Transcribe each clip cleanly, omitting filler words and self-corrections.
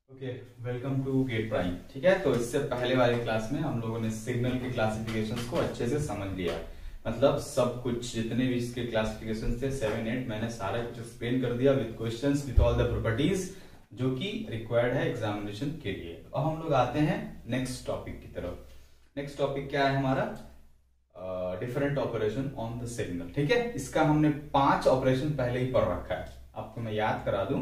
Okay, welcome to GATE Prime. ठीक है, तो इससे पहले वाली क्लास में हम लोगों ने सिग्नल के क्लासिफिकेशंस को अच्छे से समझ लिया। मतलब सब कुछ जितने भी इसके क्लासिफिकेशंस थे 7 8 मैंने सारा कुछ एक्सप्लेन कर दिया with questions with all the properties जो कि रिक्वायर्ड है एग्जामिनेशन के लिए। अब हम लोग आते हैं नेक्स्ट टॉपिक की तरफ। नेक्स्ट टॉपिक क्या है हमारा? Different operation on the signal. ठीक है, इसका हमने 5 ऑपरेशन पहले ही पढ़ रखा है। आपको मैं याद करा दूं,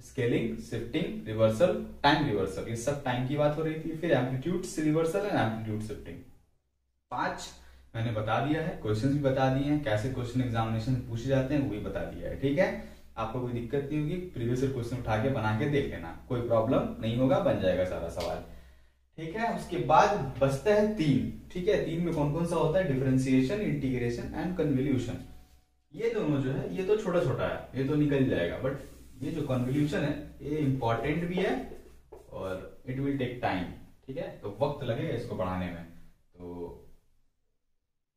scaling, shifting, reversal, time reversal, ये सब टाइम की बात हो रही थी। फिर amplitude reversal and amplitude shifting. 5 मैंने बता दिया है, क्वेश्चंस भी बता दिए हैं, कैसे क्वेश्चन एग्जामिनेशन में पूछे जाते हैं वो भी बता दिया है। ठीक है, आपको कोई दिक्कत नहीं होगी, प्रीवियस ईयर क्वेश्चन उठा के बना के देख लेना, कोई प्रॉब्लम नहीं होगा, बन जाएगा सारा सवाल। ठीक है, उसके बाद बचता है 3। ठीक है, 3 में कौन कौन सा होता है? Differentiation, integration and convolution. ये दोनों जो है ये तो छोटा छोटा है, ये तो निकल जाएगा, बट ये जो कन्वोल्यूशन है ये इंपॉर्टेंट भी है और इट विल टेक टाइम। ठीक है, तो वक्त लगेगा इसको बढ़ाने में। तो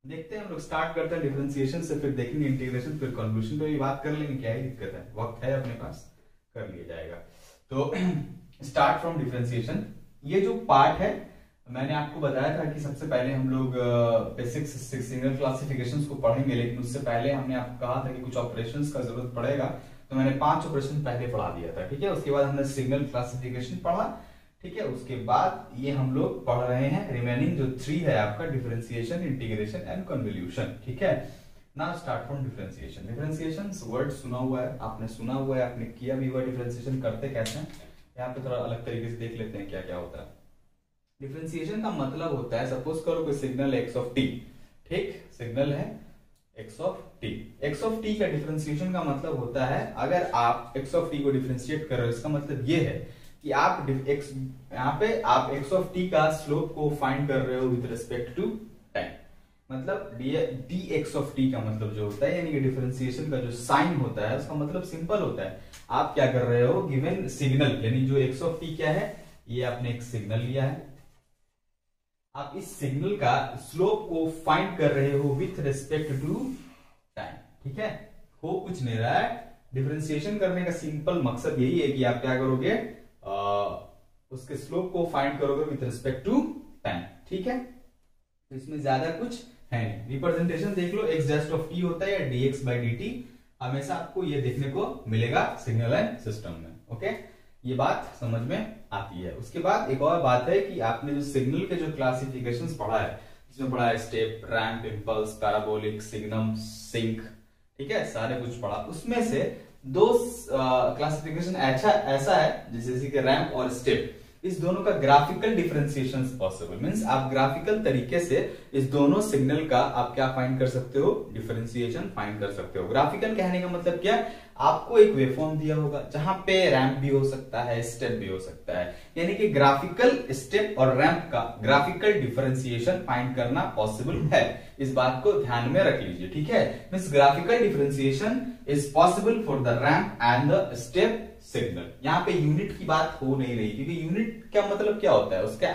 देखते हैं, हम लोग स्टार्ट करते हैं डिफरेंशिएशन से, फिर देखेंगे इंटीग्रेशन, फिर कन्वोल्यूशन पे भी बात कर लेंगे। क्या ही दिक्कत है, वक्त है अपने पास, कर लिया जाएगा। तो स्टार्ट फ्रॉम डिफरेंशिएशन। ये जो पार्ट है मैंने आपको बताया था कि सबसे पहले हम लोग बेसिक सिग्नल क्लासिफिकेशंस को पढ़ेंगे, लेकिन उससे पहले हमने आपको कहा था कि कुछ ऑपरेशंस का जरूरत पड़ेगा, तो मैंने 5 ऑपरेशन पहले पढ़ा दिया था। ठीक है, उसके बाद हमने सिग्नल क्लासिफिकेशन पढ़ा। ठीक है, उसके बाद ये हम लोग पढ़ रहे हैं रिमेनिंग जो 3 है आपका, डिफरेंशिएशन, इंटीग्रेशन एंड कन्वोल्यूशन। ठीक है, now start from differentiation. Differentiation word सुना हुआ है, आपने सुना हुआ है, आपने किया भी हुआ। डिफरेंशिएशन करते कैसे हैं यहाँ पे थोड़ा अलग तरीके से देख लेते हैं क्या क्या होता है। डिफरेंशिएशन का मतलब होता है, सपोज करो कोई सिग्नल एक्स ऑफ टी। ठीक, सिग्नल है x of T. X of T का डिफरेंशिएशन का मतलब होता है, अगर आप एक्स ऑफ टी को डिफरेंशिएट कर रहे हो, इसका मतलब ये है कि आप यहाँ पे आप एक्स ऑफ टी का स्लोप को फाइंड कर रहे हो विद रिस्पेक्ट टू टाइम। मतलब डी एक्स ऑफ टी का मतलब जो होता है, यानी कि डिफरेंशिएशन का जो साइन होता है उसका मतलब सिंपल होता है। आप क्या कर रहे हो, गिवन सिग्नल, यानी जो एक्स ऑफ टी क्या है, ये आपने एक सिग्नल लिया है, आप इस सिग्नल का स्लोप को फाइंड कर रहे हो विथ रिस्पेक्ट टू टाइम। ठीक है, हो कुछ नहीं रहा है। डिफरेंशिएशन करने का सिंपल मकसद यही है कि आप क्या करोगे, उसके स्लोप को फाइंड करोगे विथ रिस्पेक्ट टू टाइम। ठीक है, तो इसमें ज्यादा कुछ है नहीं। रिप्रेजेंटेशन देख लो, एक्स डैश ऑफ टी होता है या dx बाई dt, हमेशा आपको ये देखने को मिलेगा सिग्नल एंड सिस्टम में। ओके, ये बात समझ में आती है। उसके बाद एक और बात है कि आपने जो सिग्नल के जो क्लासिफिकेशंस पढ़ा है, जिसमें पढ़ा है step, ramp, impulse, parabolic, signum, sinc, ठीक है, सारे कुछ पढ़ा। उसमें से 2 क्लासिफिकेशन ऐसा है जैसे कि रैंप और स्टेप, इस दोनों का ग्राफिकल डिफरेंशिएशन पॉसिबल। मींस आप ग्राफिकल तरीके से इस दोनों सिग्नल का आप क्या फाइंड कर सकते हो, डिफरेंशिएशन फाइंड कर सकते हो। ग्राफिकल कहने का मतलब क्या, आपको एक वेवफॉर्म दिया होगा जहां पे रैंप भी हो सकता है, स्टेप भी हो सकता है, यानी कि ग्राफिकल स्टेप और रैंप का ग्राफिकल डिफरेंशिएशन फाइंड करना पॉसिबल है। इस बात को ध्यान में रख लीजिए। ठीक है, means graphical differentiation is possible for the ramp and the step signal. यहाँ पे यूनिट की बात हो नहीं रही, क्योंकि यूनिट का मतलब क्या होता है, उसका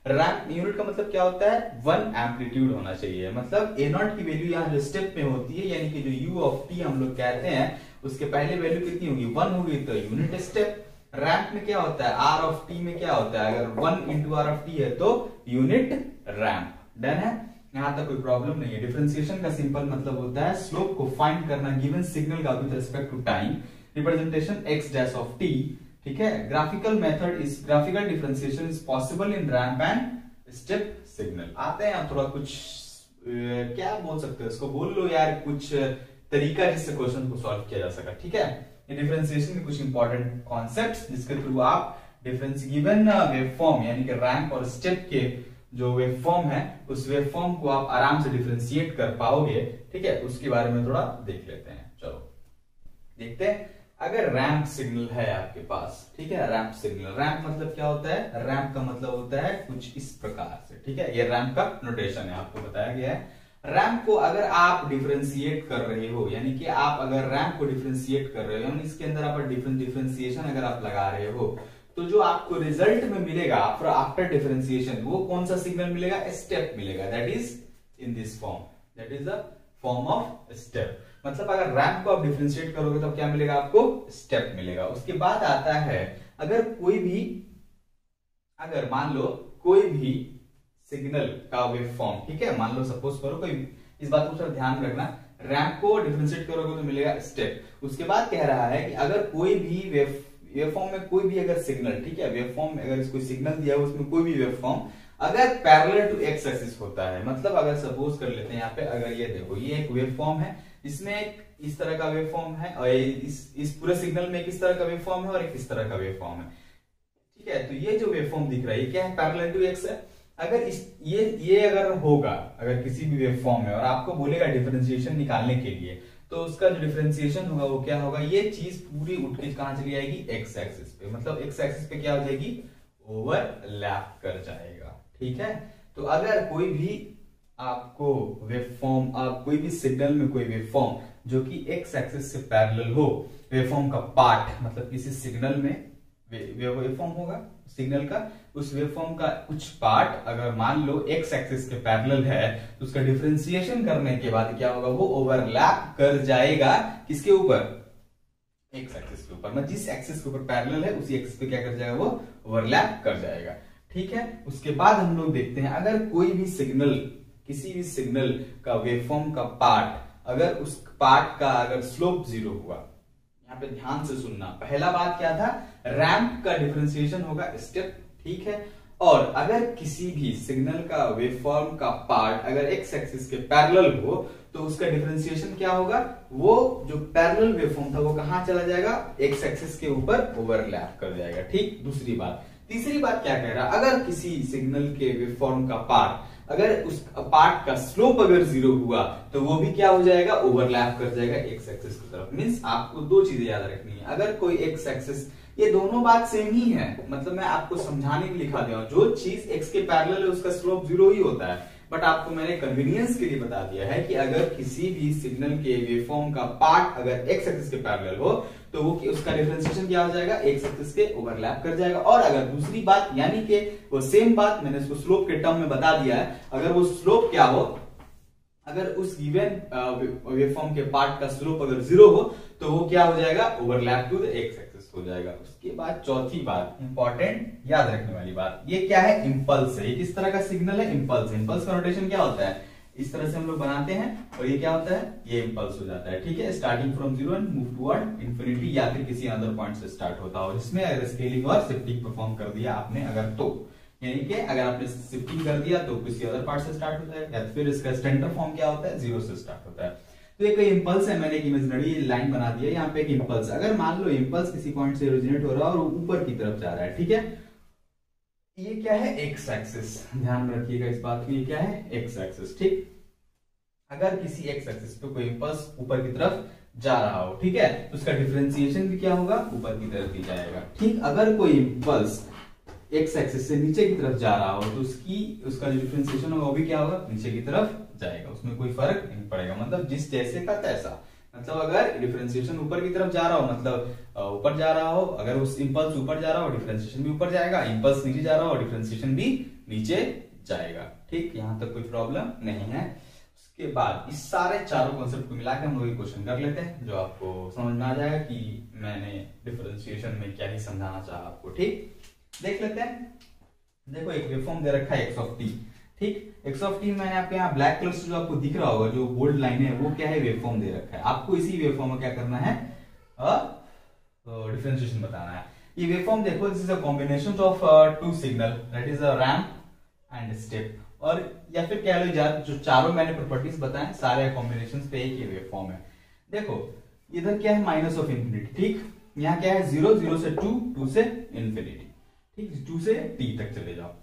रैंप यूनिट का मतलब क्या होता है, 1 एम्पलीट्यूड होना चाहिए। मतलब ए नॉट की वैल्यू यहाँ जो स्टेप में होती है, यानी कि जो यू ऑफ टी हम लोग कहते हैं, उसके पहले वैल्यू कितनी होगी, 1 होगी, तो यूनिट स्टेप। रैंप में क्या होता है, आर ऑफ टी में क्या होता है, अगर 1 इंटू आर ऑफ टी है तो यूनिट रैंप। डन है, यहां तक कोई प्रॉब्लम नहीं है। डिफरेंशिएशन का सिंपल मतलब होता है स्लोप को फाइंड करना गिवन सिग्नल का with respect to time. Representation x dash of t. ठीक है, graphical method is graphical differentiation is possible in ramp and step signal. आते हैं आप थोड़ा कुछ क्या बोल सकते हो इसको, बोल लो यार कुछ तरीका जिससे क्वेश्चन को सॉल्व किया जा सका। ठीक है, ये डिफरेंशिएशन के कुछ इंपॉर्टेंट कॉन्सेप्ट्स जिसके थ्रू आप डिफरेंस गिवन वेवफॉर्म यानी कि रैंप और स्टेप के जो वेवफॉर्म है उस वेवफॉर्म को आप आराम से डिफरेंशिएट कर पाओगे। ठीक है, उसके बारे में थोड़ा देख लेते हैं। चलो देखते हैं, अगर रैंप सिग्नल है आपके पास, ठीक है, रैंप सिग्नल, रैंप मतलब क्या होता है, रैंप का मतलब होता है कुछ इस प्रकार से। ठीक है, ये रैंप का नोटेशन है, आपको बताया गया है। रैंप को अगर आप डिफरेंशिएट कर रहे हो, यानी कि आप अगर रैंप को डिफरेंशिएट कर रहे हो, यानी इसके अंदर आप डिफरेंशिएशन अगर आप लगा रहे हो, तो जो आपको रिजल्ट में मिलेगा आफ्टर डिफरेंशिएशन, वो कौन सा सिग्नल मिलेगा, स्टेप मिलेगा। That is in this form, that is the form of step. मतलब अगर रैंप को आप डिफरेंशिएट करोगे तो क्या मिलेगा आपको, स्टेप मिलेगा। उसके बाद आता है अगर मान लो कोई भी सिग्नल का वेव फॉर्म, ठीक है, मान लो सपोज करो कोई, इस बात को थोड़ा ध्यान रखना, रैंप को डिफरेंशिएट करोगे तो मिलेगा स्टेप। उसके बाद कह रहा है कि अगर कोई भी वेव फॉर्म में कोई भी अगर सिग्नल, ठीक है, वेव फॉर्म में अगर कोई सिग्नल दिया है उसमें कोई भी वेव फॉर्म अगर पैरेलल टू एक्स एक्सिस होता है, मतलब अगर सपोज कर लेते हैं यहाँ पे, अगर ये देखो ये एक वेव फॉर्म है, इसमें एक इस तरह का वेव फॉर्म है और इस पूरे सिग्नल में एक इस तरह का वेव फॉर्म है और एक इस तरह का वेव फॉर्म है, ठीक है। तो ये जो वेव फॉर्म दिख रहा है ये क्या है, पैरेलल टू एक्स है। अगर ये अगर होगा, अगर किसी भी वेव फॉर्म में और आपको बोलेगा डिफरेंशिएशन निकालने के लिए, तो उसका जो डिफरेंशिएशन होगा वो क्या होगा, ये चीज पूरी उठ के कहां चली जाएगी, एक्स एक्सिस पे, मतलब एक्स एक्सिस पे क्या हो जाएगी, ओवरलैप कर जाएगा, ठीक है। तो अगर कोई भी आपको वेव फॉर्म, आप कोई भी सिग्नल में कोई वेव फॉर्म जो कि एक्स एक्सिस से पैरेलल हो, वेव फॉर्म का पार्ट, मतलब किसी सिग्नल में वेव फॉर्म होगा सिग्नल का, उस वेव फॉर्म का कुछ पार्ट अगर मान लो एक्स एक्सिस के पैरेलल है, तो उसका डिफरेंशिएशन करने के बाद क्या होगा, वो ओवरलैप कर जाएगा किसके ऊपर, एक्स एक्सिस के ऊपर, मतलब जिस एक्सिस के ऊपर पैरेलल है उसी एक्सिस पे क्या कर जाएगा, वो ओवरलैप कर जाएगा, ठीक है। उसके बाद हम लोग देखते हैं, अगर कोई भी सिग्नल, किसी भी सिग्नल का वेवफॉर्म का पार्ट, अगर उस पार्ट का अगर स्लोप जीरो हुआ, यहाँ पे ध्यान से सुनना, पहला बात क्या था, रैंप का डिफरेंशिएशन होगा स्टेप, ठीक है। और अगर किसी भी सिग्नल का वेवफॉर्म का पार्ट अगर एक्स एक्सिस के पैरेलल हो, तो उसका डिफरेंशिएशन क्या होगा, वो जो पैरेलल वेवफॉर्म था वो कहां चला जाएगा, एक्स एक्सिस के ऊपर ओवरलैप कर जाएगा, ठीक। दूसरी बात, तीसरी बात क्या कह रहा है, अगर किसी सिग्नल के वेवफॉर्म का पार्ट, अगर उस पार्ट का स्लोप अगर जीरो हुआ, तो वो भी क्या हो जाएगा, ओवरलैप कर जाएगा एक्स एक्सिस की तरफ। मींस आपको दो चीजें याद रखनी है, अगर कोई एक्स एक्सिस, ये दोनों बात सेम ही है, मतलब मैं आपको समझाने के लिए लिखा दिया हूं, जो चीज एक्स के पैरेलल है उसका स्लोप जीरो ही होता है, बट आपको मैंने कन्वीनियंस के लिए बता दिया है कि अगर किसी भी सिग्नल के वेवफॉर्म का पार्ट अगर एक्स एक्सिस के पैरेलल हो, तो वो उसका डिफरेंशिएशन क्या हो जाएगा, एक्स एक्सिस के ओवरलैप कर जाएगा। और अगर दूसरी बात, यानी कि वो सेम बात मैंने इसको स्लोप के टर्म में बता दिया है, अगर वो स्लोप क्या हो, अगर उस गिवन वेवफॉर्म के पार्ट का स्लोप अगर जीरो हो, तो वो क्या हो जाएगा, overlap to the x axis हो जाएगा। उसके बाद चौथी बात, इंपॉर्टेंट याद रखने वाली बात, ये क्या है, इंपल्स है। ये किस तरह का सिग्नल है, इंपल्स। इंपल्स का नोटेशन क्या होता है, इस तरह से हम लोग बनाते हैं, और ये क्या होता है, ये इंपल्स हो जाता है, ठीक है। Starting from zero and move toward infinity, या फिर किसी अदर पॉइंट से स्टार्ट होता हो, जिसमें अगर स्केलिंग और शिफ्टिंग परफॉर्म कर दिया आपने अगर, तो यानी कि अगर आपने शिफ्टिंग कर दिया तो किसी अदर पार्ट से स्टार्ट होता है, या फिर इसका स्टैंडर्ड फॉर्म क्या होता है, जीरो से स्टार्ट होता है। तो एक इंपल्स है, मैंने एक इमेजिनरी लाइन बना दी है, यहाँ पे एक इंपल्स, अगर मान लो इंपल्स किसी पॉइंट से ओरिजिनेट हो रहा है और ऊपर की तरफ जा रहा है, ठीक है। ये क्या है, एक्स एक्सिस, ध्यान में रखिएगा इस बात को, ये क्या है, एक्स एक्सिस, ठीक। अगर किसी एक्स एक्सिस पे कोई इंपल्स ऊपर की तरफ जा रहा हो, ठीक है, तो उसका डिफरेंशिएशन भी क्या होगा, ऊपर की तरफ ही जाएगा, ठीक। अगर कोई इंपल्स एक्स एक्सिस से नीचे की तरफ जा रहा हो, तो उसका जो डिफरेंशिएशन होगा वो भी क्या होगा, नीचे की तरफ जाएगा, उसमें कोई फर्क नहीं पड़ेगा, मतलब जिस जैसे का तैसा। मतलब अगर डिफरेंशिएशन ऊपर की तरफ जा रहा हो, मतलब ऊपर जा रहा हो, अगर उस इंपल्स ऊपर जा रहा हो, डिफरेंशिएशन भी ऊपर जाएगा, इंपल्स नीचे जा रहा हो, डिफरेंशिएशन भी नीचे जाएगा, ठीक। यहां तक कोई प्रॉब्लम नहीं है। उसके बाद इस सारे चारों कॉन्सेप्ट को मिलाकर हम लोग क्वेश्चन कर लेते हैं, जो आपको समझ में आ जाएगा कि मैंने डिफरेंशिएशन में क्या ही समझाना चाहा आपको, ठीक। देख लेते हैं, देखो एक वेवफॉर्म दे रखा है एक्स ऑफ टी, ठीक। एक्स ऑफ टी मैंने आपके यहाँ ब्लैक कलर से जो आपको दिख रहा होगा, जो बोल्ड लाइन है, वो क्या है, वेवफॉर्म दे रखा है। आपको इसी वेवफॉर्म में क्या करना है, डिफरेंशिएशन बताना है। ये वेवफॉर्म देखो, this is a combination of two signal, that is a ramp and step, और या फिर कह लो जो चारों मैंने प्रॉपर्टीज बताएं, सारे कॉम्बिनेशन पे एक ही वेवफॉर्म है। देखो इधर क्या है, माइनस ऑफ इंफिनिटी, ठीक। यहाँ क्या है, जीरो, जीरो से टू, टू से इंफिनिटी, ठीक, 2 से t तक चले जाओ।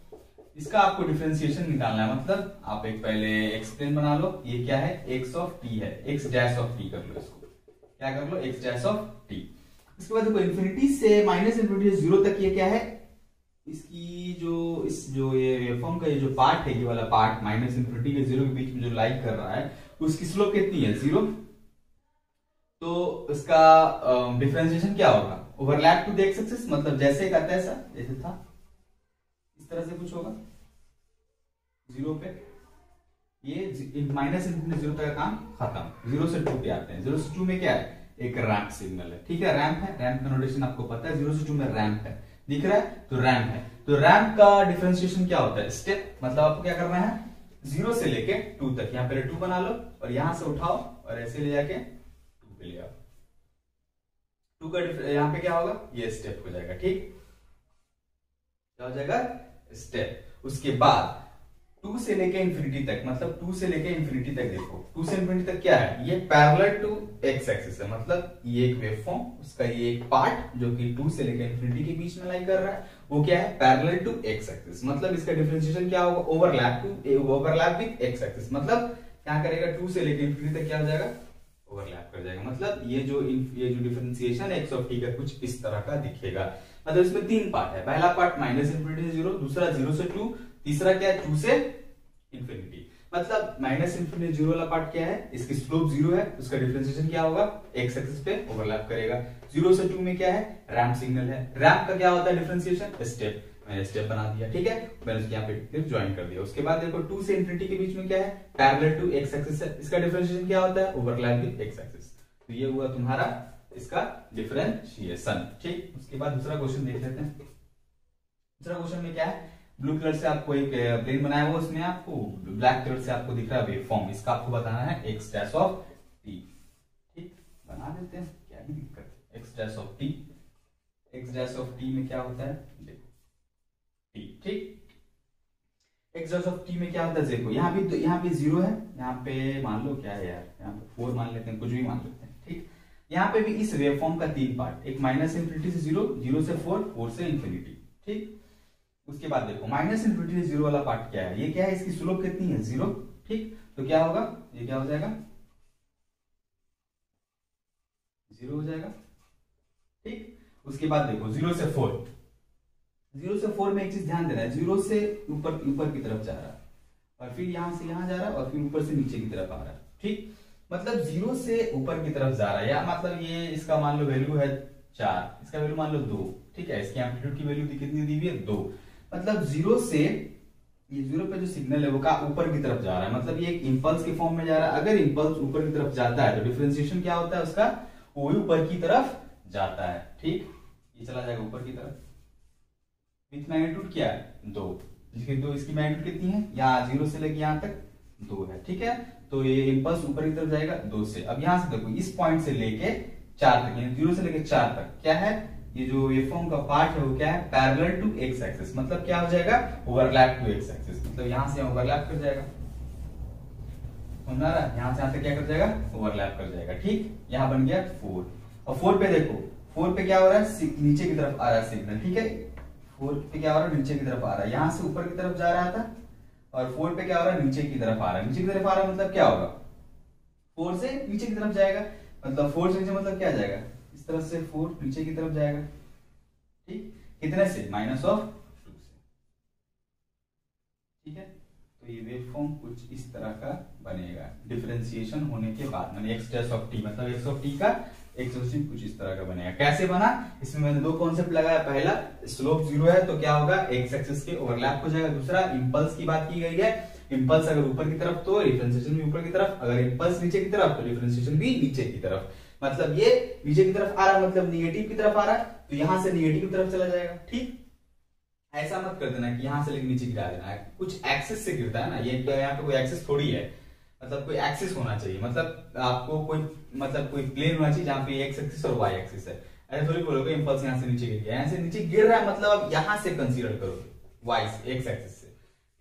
इसका आपको डिफरेंशिएशन निकालना है, मतलब आप एक पहले एक्सप्लेन बना लो, ये क्या है, x ऑफ t है, x डैश ऑफ t कर लो, इसको क्या कर लो, x डैश ऑफ t। इसके बाद देखो इंफिनिटी से माइनस इंफिनिटी से जीरो तक ये क्या है, इसकी जो ये वेवफॉर्म का ये जो पार्ट है, ये वाला पार्ट माइनस इंफिनिटी के जीरो के बीच में जो लाइक कर रहा है, उसकी स्लोप कितनी है, जीरो। तो इसका डिफरेंशिएशन क्या होगा, overlap to the x axis, मतलब जैसे का तैसा, जैसे था इस तरह से कुछ होगा, जीरो पे ये माइनस इंफिनिटी जीरो तक का काम खत्म, जीरो से टू पे आते हैं। जीरो से टू में क्या है, एक रैंप सिग्नल है, ठीक है, रैंप है, रैंप का नोटेशन आपको पता है, जीरो से टू में रैंप है। दिख रहा है, तो रैम्प है। तो रैम्प का डिफरेंशिएशन क्या होता है, स्टेप। मतलब आपको क्या करना है, 0 से लेके 2 तक, यहाँ पहले 2 बना लो और यहां से उठाओ और ऐसे ले जाके 2 पे ले आओ। 2 का यहाँ पे क्या होगा, ये स्टेप हो जाएगा। ठीक, क्या हो जाएगा, स्टेप। उसके बाद 2 से लेके इंफिनिटी तक, मतलब 2 से लेके इंफिनिटी तक देखो, 2 से इंफिनिटी तक क्या है, ये पैरेलल टू एक्स एक्सिस है। मतलब ये एक वेवफॉर्म, उसका ये एक पार्ट जो कि 2 से लेके इंफिनिटी के बीच में लाई कर रहा है, वो क्या है, पैरेलल टू एक्स एक्सिस। मतलब इसका डिफरेंशिएशन क्या होगा, ओवरलैप विद एक्स एक्सिस। मतलब क्या करेगा, 2 से लेके इंफिनिटी तक क्या हो जाएगा, ओवरलैप कर जाएगा। मतलब ये जो डिफरेंशिएशन एक्स ऑफ टी का कुछ इस तरह का दिखेगा। मतलब इसमें 3 पार्ट है। पहला पार्ट माइनस इंफिनिटी से 0, दूसरा 0 से 2, तीसरा क्या है, 2 से इंफिनिटी। मतलब माइनस इंफिनिटी 0 वाला पार्ट क्या है, इसकी स्लोप 0 है, उसका डिफरेंशिएशन क्या होगा, एक्स एक्सिस पे ओवरलैप करेगा। 0 से 2 में क्या है, रैम्प सिग्नल है। रैम्प का क्या होता है डिफरेंशिएशन, स्टेप। मैंने स्टेप बना दिया, ठीक है, मैंने उसके यहाँ पे फिर ज्वाइन कर दिया। उसके बाद देखो 2 से इंफिनिटी के बीच में क्या है, पैरेलल टू एक्स एक्सिस है, इसका डिफरेंशिएशन क्या होता है, ओवरलैप विद एक्स एक्सिस। तो ये हुआ तुम्हारा इसका डिफरेंशिएशन। ठीक, उसके बाद दूसरा क्वेश्चन देख लेते हैं। दूसरा क्वेश्चन में क्या है, ब्लू कलर से आपको एक प्लेन बनाया हुआ, उसमें आपको ब्लैक कलर से आपको दिख रहा है वेवफॉर्म। इसका आपको बताना है एक्स डैश ऑफ टी। ठीक, बना देते हैं, क्या ही दिक्कत है। X dash of T, x dash of T में क्या होता है, देखो टी। ठीक, एक्स डैश ऑफ टी में क्या होता है, देखो यहाँ पे 0 है, यहाँ पे मान लो क्या है यार, यहाँ पे 4 मान लेते हैं, कुछ भी मान लेते हैं। ठीक, यहाँ पे भी इस वेवफॉर्म का 3 पार्ट, एक माइनस इंफिनिटी से 0, 0 से 4, 4 से इंफिनिटी। ठीक, उसके बाद देखो माइनस इंफिनिटी से 0 वाला पार्ट क्या है, ये क्या है, इसकी स्लोप कितनी है, 0। ठीक, तो क्या होगा, ये क्या हो जाएगा, 0 हो जाएगा। ठीक, उसके बाद देखो 0 से 4, 0 से 4 में एक चीज ध्यान देना है, 0 से ऊपर की तरफ जा रहा है और फिर यहां से यहां जा रहा है और फिर ऊपर से नीचे की तरफ आ रहा है। ठीक, मतलब 0 से ऊपर की तरफ जा रहा है, या मतलब ये इसका मान लो वैल्यू है 4, इसका वैल्यू मान लो 2। ठीक है, इसकी एम्पलीट्यूड की वैल्यू कितनी दी हुई है, 2। मतलब 0 से ये 0 पे जो सिग्नल है वो का ऊपर की तरफ जा रहा है, मतलब ये एक इंपल्स के फॉर्म में जा रहा है। अगर इंपल्स ऊपर की तरफ जाता है तो डिफरेंशिएशन क्या होता है उसका, वो ऊपर की तरफ जाता है। ठीक, ये चला जाएगा ऊपर की तरफ, विथ मैग्नीट्यूड क्या है, 2। तो इसकी मैग्नीट्यूड कितनी है, यहाँ 0 से लेके यहाँ तक 2 है। ठीक है, तो ये इंपल्स ऊपर की तरफ जाएगा 2 से। अब यहां से देखो इस पॉइंट से लेके 4 तक, यानी 0 से लेके 4 तक क्या है, ये जो वेवफॉर्म का पार्ट है वो क्या है, पैरेलल टू एक्स एक्सिस। मतलब क्या हो जाएगा, ओवरलैप टू एक्स एक्सिस। मतलब यहां से ओवरलैप कर जाएगा, समझ आ रहा है, यहां से यहां तक क्या कर जाएगा, ओवरलैप कर जाएगा। ठीक, यहां बन गया 4। और 4 पे देखो, 4 पे क्या हो रहा है, नीचे की तरफ आ रहा है सिग्नल। ठीक है, 4 पे क्या हो रहा है, नीचे की तरफ आ रहा है, यहां से ऊपर की तरफ जा रहा था और 4 पे क्या हो रहा है, नीचे की तरफ आ रहा है। नीचे की तरफ आ रहा है मतलब क्या होगा, 4 से नीचे की तरफ जाएगा, मतलब 4 से नीचे मतलब क्या जाएगा, इस तरफ से 4 नीचे की तरफ जाएगा। ठीक, कितने से, -2 से। ठीक है, तो ये वेवफॉर्म कुछ इस तरह का बनेगा डिफरेंशिएशन होने के बाद, माने एक्स डैश ऑफ टी, मतलब एक्स ऑफ टी का एक्सप्रेशन कुछ इस तरह का बनेगा। कैसे बना, इसमें मैंने 2 कॉन्सेप्ट लगाया। पहला, स्लोप 0 है तो क्या होगा, एक्स एक्सिस के ओवरलैप हो जाएगा। दूसरा, इंपल्स की बात की गई है, इंपल्स अगर ऊपर की तरफ तो डिफरेंशिएशन भी ऊपर की तरफ, अगर इंपल्स नीचे की तरफ तो डिफरेंशिएशन भी नीचे की तरफ। मतलब ये नीचे की तरफ आ रहा मतलब निगेटिव की तरफ आ रहा है, तो यहां से निगेटिव की तरफ चला जाएगा। ठीक, ऐसा मत कर देना कि यहां से लेकर नीचे गिरा देना है, कुछ एक्सिस से गिरता है ना, ये यहाँ पे कोई एक्सिस थोड़ी है, मतलब कोई एक्सिस होना चाहिए, मतलब आपको कोई प्लेन होना चाहिए जहां पे एक्स एक्सिस और वाई एक्सिस है। ऐसे थोड़ी बोलोगे इंपल्स यहां से नीचे गिर गया, यहां से नीचे गिर रहा है मतलब अब यहां से कंसीडर करोगे वाई एक्स एक्सिस से।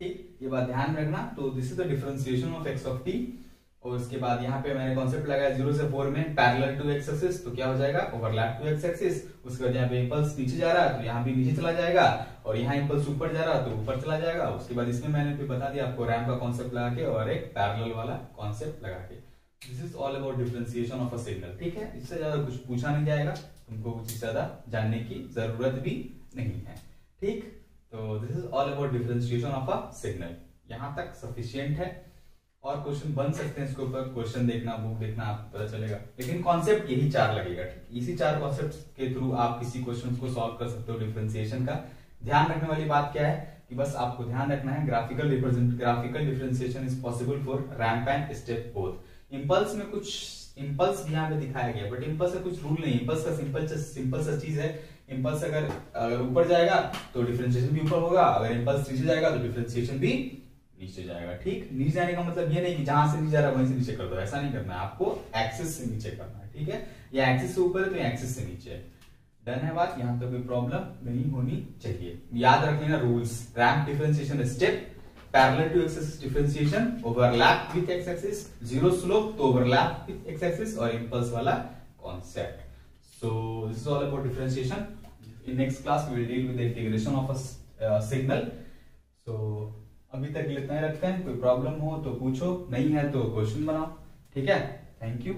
ठीक, ये बात ध्यान रखना। तो this is the differentiation of x of T. और उसके बाद यहाँ पे मैंने कॉन्सेप्ट लगाया 0 से 4 में पैरेलल टू एक्स एक्सिस, तो क्या हो जाएगा, ओवरलैप टू एक्स एक्सिस। उसके बाद यहाँ पे इंपल्स नीचे जा रहा है तो यहाँ भी नीचे चला जाएगा, और यहाँ इंपल्स ऊपर जा रहा है तो ऊपर चला जाएगा। उसके बाद इसमें मैंने फिर बता दिया आपको रैम्प का कॉन्सेप्ट लगा के और एक पैरेलल वाला कॉन्सेप्ट लगा के। This is all about differentiation of a signal. ठीक है, इससे ज्यादा कुछ पूछा नहीं जाएगा, तुमको कुछ ज्यादा जानने की जरूरत भी नहीं है। ठीक, तो this is all about differentiation of a signal, यहां तक सफिशिएंट है। और क्वेश्चन बन सकते हैं इसके ऊपर, क्वेश्चन देखना, बुक देखना, आपको पता चलेगा, लेकिन कॉन्सेप्ट यही 4 लगेगा। ठीक, इसी 4 कॉन्सेप्ट के थ्रू आप किसी क्वेश्चन को सॉल्व कर सकते हो डिफरेंशिएशन का। ध्यान रखने वाली बात क्या है कि बस आपको ध्यान रखना है graphical differentiation is possible for ramp and step both. Impulse में कुछ इंपल्स भी यहाँ पे दिखाया गया, बट इंपल्स का कुछ रूल नहीं। इंपल्स का सिंपल सा चीज है इम्पल्स अगर ऊपर जाएगा तो डिफरेंशिएशन भी ऊपर होगा, अगर इम्पल्स नीचे जाएगा तो डिफरेंशिएशन भी नीचे जाएगा। ठीक, नीचे जाने का मतलब ये नहीं कि जहां से नीचे जा रहा है वहीं से नीचे कर दो, ऐसा नहीं करना है, आपको एक्सिस से नीचे करना है। ठीक है, या एक्सिस से ऊपर है तो एक्सिस से नीचे है। डन है बात, यहाँ पे कोई प्रॉब्लम नहीं होनी चाहिए। याद रख लेना rules, ramp differentiation step, parallel to x axis differentiation, overlap with x axis, zero slope तो ओवरलैप विद एक्स एक्सिस, और इंपल्स वाला concept. So this is all about differentiation. In next class we will deal with the integration of a signal. So अभी तक इतना ही रखते हैं, कोई problem हो तो पूछो, नहीं है तो क्वेश्चन बनाओ। ठीक है, थैंक यू।